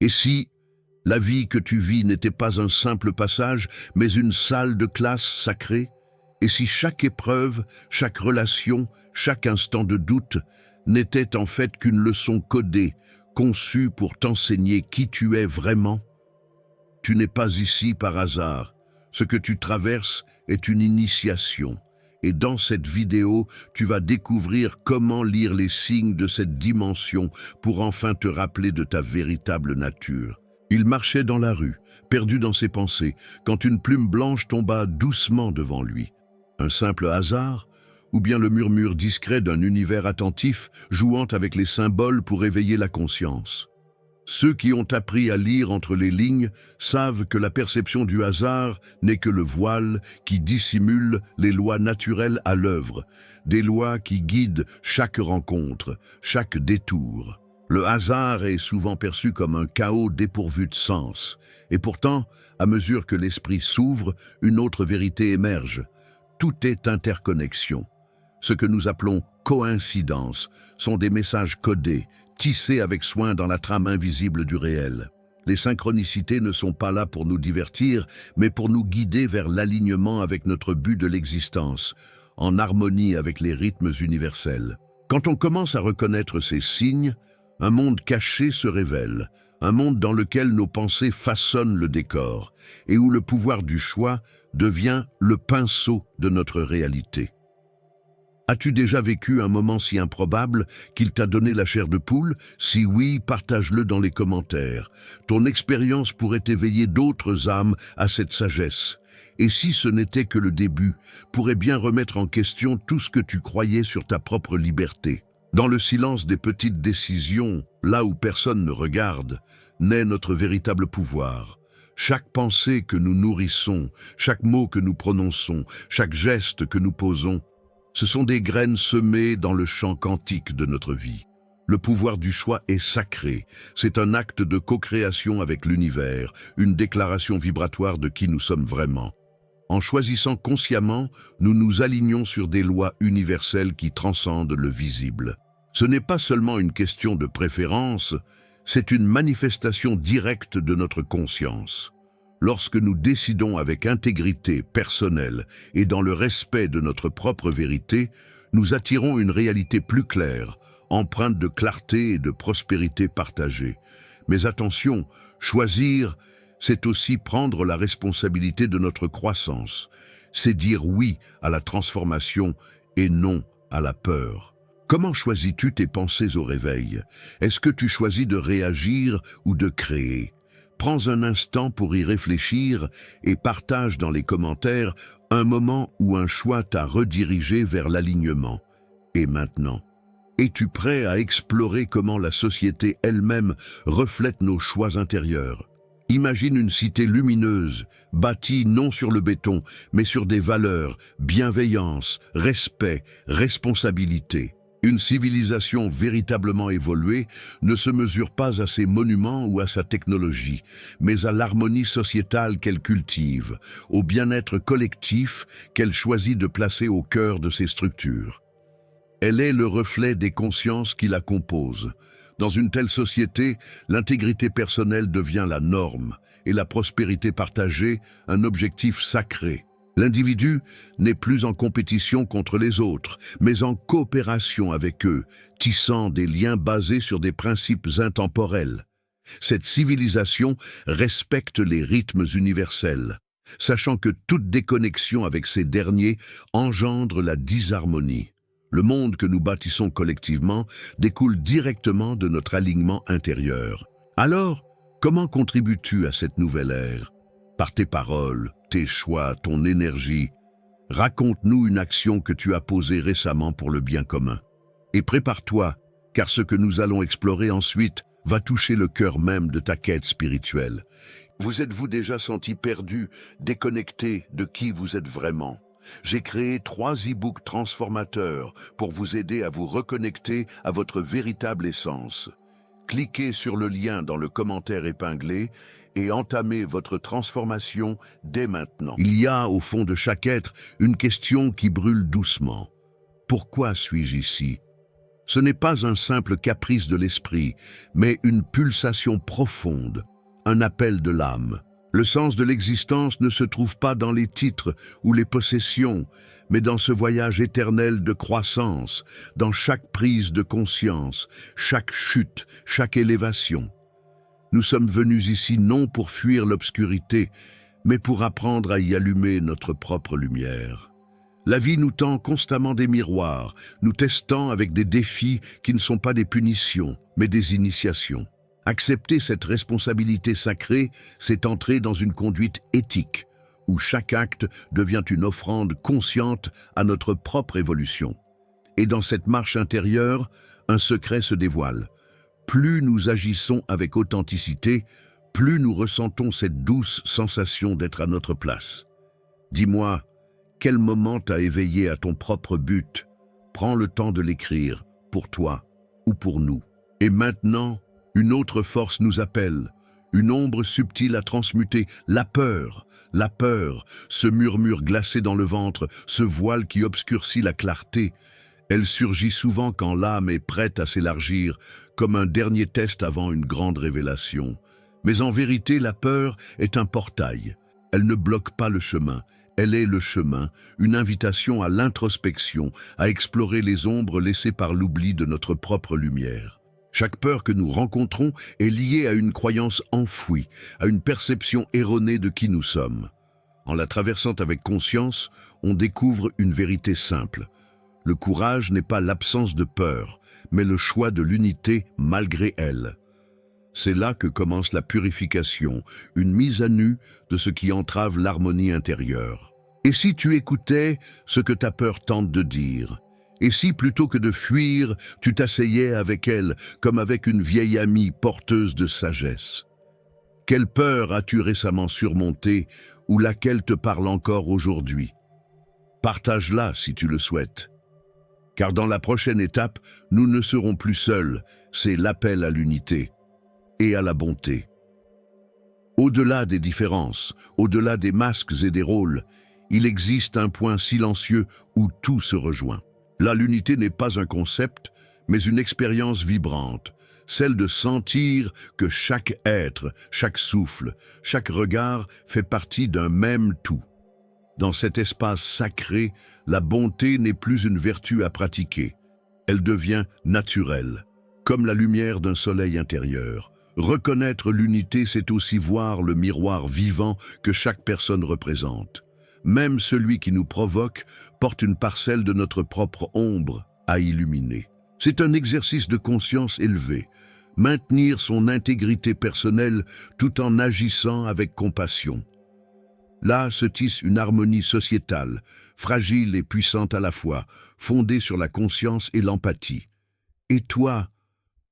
Et si la vie que tu vis n'était pas un simple passage, mais une salle de classe sacrée? Et si chaque épreuve, chaque relation, chaque instant de doute n'était en fait qu'une leçon codée, conçue pour t'enseigner qui tu es vraiment? Tu n'es pas ici par hasard. Ce que tu traverses est une initiation. Et dans cette vidéo, tu vas découvrir comment lire les signes de cette dimension pour enfin te rappeler de ta véritable nature. Il marchait dans la rue, perdu dans ses pensées, quand une plume blanche tomba doucement devant lui. Un simple hasard, ou bien le murmure discret d'un univers attentif jouant avec les symboles pour éveiller la conscience. Ceux qui ont appris à lire entre les lignes savent que la perception du hasard n'est que le voile qui dissimule les lois naturelles à l'œuvre, des lois qui guident chaque rencontre, chaque détour. Le hasard est souvent perçu comme un chaos dépourvu de sens, et pourtant, à mesure que l'esprit s'ouvre, une autre vérité émerge. Tout est interconnexion. Ce que nous appelons coïncidence sont des messages codés, tissés avec soin dans la trame invisible du réel. Les synchronicités ne sont pas là pour nous divertir, mais pour nous guider vers l'alignement avec notre but de l'existence, en harmonie avec les rythmes universels. Quand on commence à reconnaître ces signes, un monde caché se révèle, un monde dans lequel nos pensées façonnent le décor, et où le pouvoir du choix devient le pinceau de notre réalité. As-tu déjà vécu un moment si improbable qu'il t'a donné la chair de poule? Si oui, partage-le dans les commentaires. Ton expérience pourrait éveiller d'autres âmes à cette sagesse. Et si ce n'était que le début, pourrait bien remettre en question tout ce que tu croyais sur ta propre liberté. Dans le silence des petites décisions, là où personne ne regarde, naît notre véritable pouvoir. Chaque pensée que nous nourrissons, chaque mot que nous prononçons, chaque geste que nous posons, ce sont des graines semées dans le champ quantique de notre vie. Le pouvoir du choix est sacré. C'est un acte de co-création avec l'univers, une déclaration vibratoire de qui nous sommes vraiment. En choisissant consciemment, nous nous alignons sur des lois universelles qui transcendent le visible. Ce n'est pas seulement une question de préférence, c'est une manifestation directe de notre conscience. Lorsque nous décidons avec intégrité personnelle et dans le respect de notre propre vérité, nous attirons une réalité plus claire, empreinte de clarté et de prospérité partagée. Mais attention, choisir, c'est aussi prendre la responsabilité de notre croissance. C'est dire oui à la transformation et non à la peur. Comment choisis-tu tes pensées au réveil? Est-ce que tu choisis de réagir ou de créer? Prends un instant pour y réfléchir et partage dans les commentaires un moment où un choix t'a redirigé vers l'alignement. Et maintenant, es-tu prêt à explorer comment la société elle-même reflète nos choix intérieurs? Imagine une cité lumineuse, bâtie non sur le béton, mais sur des valeurs, bienveillance, respect, responsabilité. Une civilisation véritablement évoluée ne se mesure pas à ses monuments ou à sa technologie, mais à l'harmonie sociétale qu'elle cultive, au bien-être collectif qu'elle choisit de placer au cœur de ses structures. Elle est le reflet des consciences qui la composent. Dans une telle société, l'intégrité personnelle devient la norme et la prospérité partagée un objectif sacré. L'individu n'est plus en compétition contre les autres, mais en coopération avec eux, tissant des liens basés sur des principes intemporels. Cette civilisation respecte les rythmes universels, sachant que toute déconnexion avec ces derniers engendre la disharmonie. Le monde que nous bâtissons collectivement découle directement de notre alignement intérieur. Alors, comment contribues-tu à cette nouvelle ère? Par tes paroles, tes choix, ton énergie. Raconte-nous une action que tu as posée récemment pour le bien commun. Et prépare-toi, car ce que nous allons explorer ensuite va toucher le cœur même de ta quête spirituelle. Vous êtes-vous déjà senti perdu, déconnecté de qui vous êtes vraiment? J'ai créé 3 e-books transformateurs pour vous aider à vous reconnecter à votre véritable essence. Cliquez sur le lien dans le commentaire épinglé et entamez votre transformation dès maintenant. Il y a au fond de chaque être une question qui brûle doucement. Pourquoi suis-je ici? Ce n'est pas un simple caprice de l'esprit, mais une pulsation profonde, un appel de l'âme. Le sens de l'existence ne se trouve pas dans les titres ou les possessions, mais dans ce voyage éternel de croissance, dans chaque prise de conscience, chaque chute, chaque élévation. Nous sommes venus ici non pour fuir l'obscurité, mais pour apprendre à y allumer notre propre lumière. La vie nous tend constamment des miroirs, nous testant avec des défis qui ne sont pas des punitions, mais des initiations. Accepter cette responsabilité sacrée, c'est entrer dans une conduite éthique, où chaque acte devient une offrande consciente à notre propre évolution. Et dans cette marche intérieure, un secret se dévoile. Plus nous agissons avec authenticité, plus nous ressentons cette douce sensation d'être à notre place. Dis-moi, quel moment t'a éveillé à ton propre but? Prends le temps de l'écrire, pour toi ou pour nous. Et maintenant, une autre force nous appelle, une ombre subtile à transmuter, la peur, ce murmure glacé dans le ventre, ce voile qui obscurcit la clarté. Elle surgit souvent quand l'âme est prête à s'élargir, comme un dernier test avant une grande révélation. Mais en vérité, la peur est un portail. Elle ne bloque pas le chemin. Elle est le chemin, une invitation à l'introspection, à explorer les ombres laissées par l'oubli de notre propre lumière. Chaque peur que nous rencontrons est liée à une croyance enfouie, à une perception erronée de qui nous sommes. En la traversant avec conscience, on découvre une vérité simple. Le courage n'est pas l'absence de peur, mais le choix de l'unité malgré elle. C'est là que commence la purification, une mise à nu de ce qui entrave l'harmonie intérieure. Et si tu écoutais ce que ta peur tente de dire? Et si, plutôt que de fuir, tu t'asseyais avec elle, comme avec une vieille amie porteuse de sagesse? Quelle peur as-tu récemment surmontée, ou laquelle te parle encore aujourd'hui? Partage-la si tu le souhaites. Car dans la prochaine étape, nous ne serons plus seuls, c'est l'appel à l'unité et à la bonté. Au-delà des différences, au-delà des masques et des rôles, il existe un point silencieux où tout se rejoint. Là, l'unité n'est pas un concept, mais une expérience vibrante, celle de sentir que chaque être, chaque souffle, chaque regard fait partie d'un même tout. Dans cet espace sacré, la bonté n'est plus une vertu à pratiquer. Elle devient naturelle, comme la lumière d'un soleil intérieur. Reconnaître l'unité, c'est aussi voir le miroir vivant que chaque personne représente. Même celui qui nous provoque porte une parcelle de notre propre ombre à illuminer. C'est un exercice de conscience élevé, maintenir son intégrité personnelle tout en agissant avec compassion. Là se tisse une harmonie sociétale, fragile et puissante à la fois, fondée sur la conscience et l'empathie. Et toi,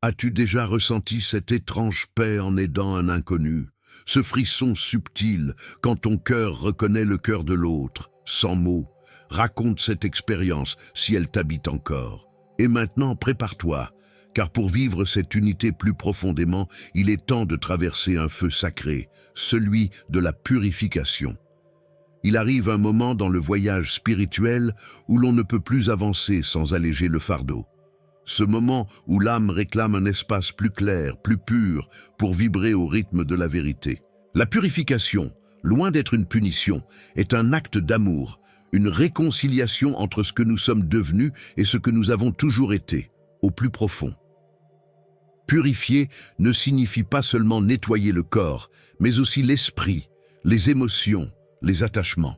as-tu déjà ressenti cette étrange paix en aidant un inconnu? Ce frisson subtil quand ton cœur reconnaît le cœur de l'autre, sans mots? Raconte cette expérience si elle t'habite encore. Et maintenant, prépare-toi, car pour vivre cette unité plus profondément, il est temps de traverser un feu sacré, celui de la purification. Il arrive un moment dans le voyage spirituel où l'on ne peut plus avancer sans alléger le fardeau. Ce moment où l'âme réclame un espace plus clair, plus pur, pour vibrer au rythme de la vérité. La purification, loin d'être une punition, est un acte d'amour, une réconciliation entre ce que nous sommes devenus et ce que nous avons toujours été, au plus profond. Purifier ne signifie pas seulement nettoyer le corps, mais aussi l'esprit, les émotions, les attachements.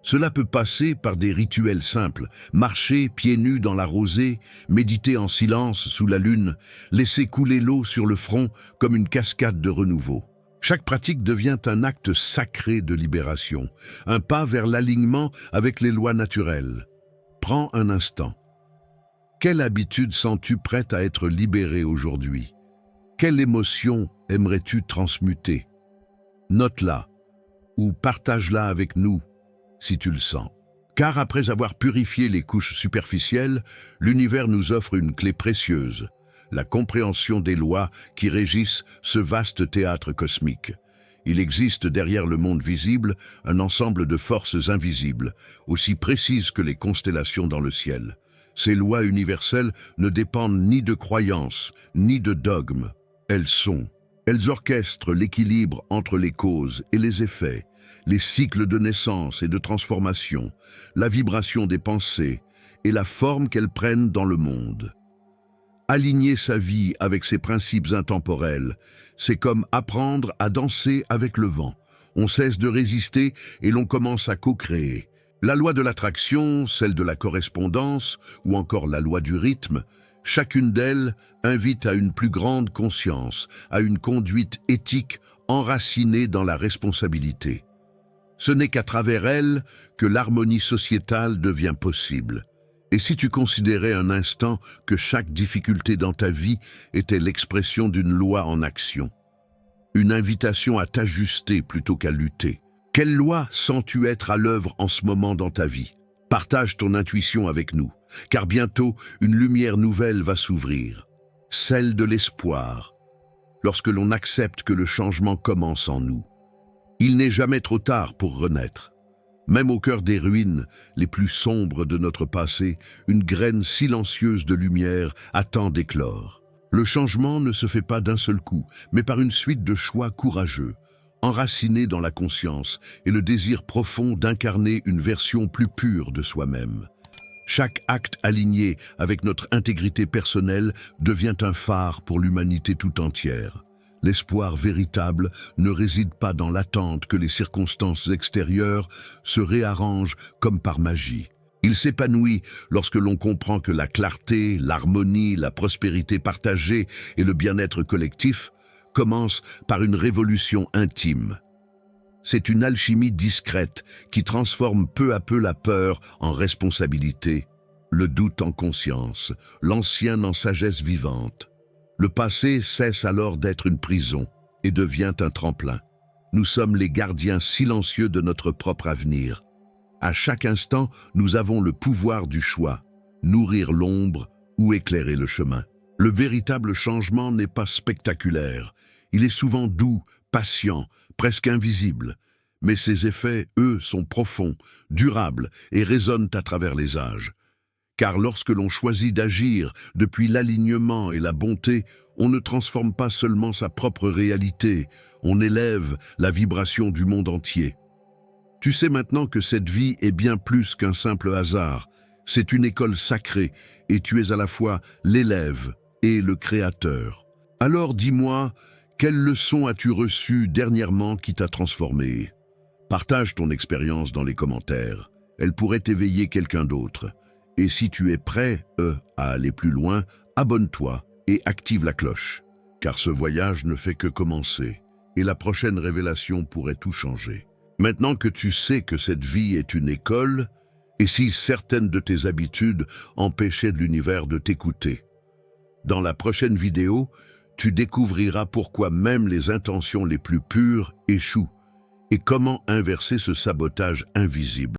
Cela peut passer par des rituels simples, marcher pieds nus dans la rosée, méditer en silence sous la lune, laisser couler l'eau sur le front comme une cascade de renouveau. Chaque pratique devient un acte sacré de libération, un pas vers l'alignement avec les lois naturelles. Prends un instant. Quelle habitude sens-tu prête à être libérée aujourd'hui? Quelle émotion aimerais-tu transmuter? Note-la ou partage-la avec nous si tu le sens. Car après avoir purifié les couches superficielles, l'univers nous offre une clé précieuse, la compréhension des lois qui régissent ce vaste théâtre cosmique. Il existe derrière le monde visible un ensemble de forces invisibles, aussi précises que les constellations dans le ciel. Ces lois universelles ne dépendent ni de croyances, ni de dogmes. Elles orchestrent l'équilibre entre les causes et les effets, les cycles de naissance et de transformation, la vibration des pensées et la forme qu'elles prennent dans le monde. Aligner sa vie avec ces principes intemporels, c'est comme apprendre à danser avec le vent. On cesse de résister et l'on commence à co-créer. La loi de l'attraction, celle de la correspondance ou encore la loi du rythme, chacune d'elles invite à une plus grande conscience, à une conduite éthique enracinée dans la responsabilité. Ce n'est qu'à travers elles que l'harmonie sociétale devient possible. Et si tu considérais un instant que chaque difficulté dans ta vie était l'expression d'une loi en action, une invitation à t'ajuster plutôt qu'à lutter? Quelle loi sens-tu être à l'œuvre en ce moment dans ta vie? Partage ton intuition avec nous, car bientôt une lumière nouvelle va s'ouvrir, celle de l'espoir, lorsque l'on accepte que le changement commence en nous. Il n'est jamais trop tard pour renaître. Même au cœur des ruines les plus sombres de notre passé, une graine silencieuse de lumière attend d'éclore. Le changement ne se fait pas d'un seul coup, mais par une suite de choix courageux, enracinés dans la conscience et le désir profond d'incarner une version plus pure de soi-même. Chaque acte aligné avec notre intégrité personnelle devient un phare pour l'humanité tout entière. L'espoir véritable ne réside pas dans l'attente que les circonstances extérieures se réarrangent comme par magie. Il s'épanouit lorsque l'on comprend que la clarté, l'harmonie, la prospérité partagée et le bien-être collectif commencent par une révolution intime. C'est une alchimie discrète qui transforme peu à peu la peur en responsabilité, le doute en conscience, l'ancien en sagesse vivante. Le passé cesse alors d'être une prison et devient un tremplin. Nous sommes les gardiens silencieux de notre propre avenir. À chaque instant, nous avons le pouvoir du choix, nourrir l'ombre ou éclairer le chemin. Le véritable changement n'est pas spectaculaire. Il est souvent doux, patient, presque invisible. Mais ses effets, eux, sont profonds, durables et résonnent à travers les âges. Car lorsque l'on choisit d'agir depuis l'alignement et la bonté, on ne transforme pas seulement sa propre réalité, on élève la vibration du monde entier. Tu sais maintenant que cette vie est bien plus qu'un simple hasard. C'est une école sacrée et tu es à la fois l'élève et le créateur. Alors dis-moi, quelle leçon as-tu reçue dernièrement qui t'a transformé? Partage ton expérience dans les commentaires. Elle pourrait éveiller quelqu'un d'autre. Et si tu es prêt, à aller plus loin, abonne-toi et active la cloche. Car ce voyage ne fait que commencer. Et la prochaine révélation pourrait tout changer. Maintenant que tu sais que cette vie est une école, et si certaines de tes habitudes empêchaient l'univers de t'écouter, dans la prochaine vidéo, tu découvriras pourquoi même les intentions les plus pures échouent et comment inverser ce sabotage invisible.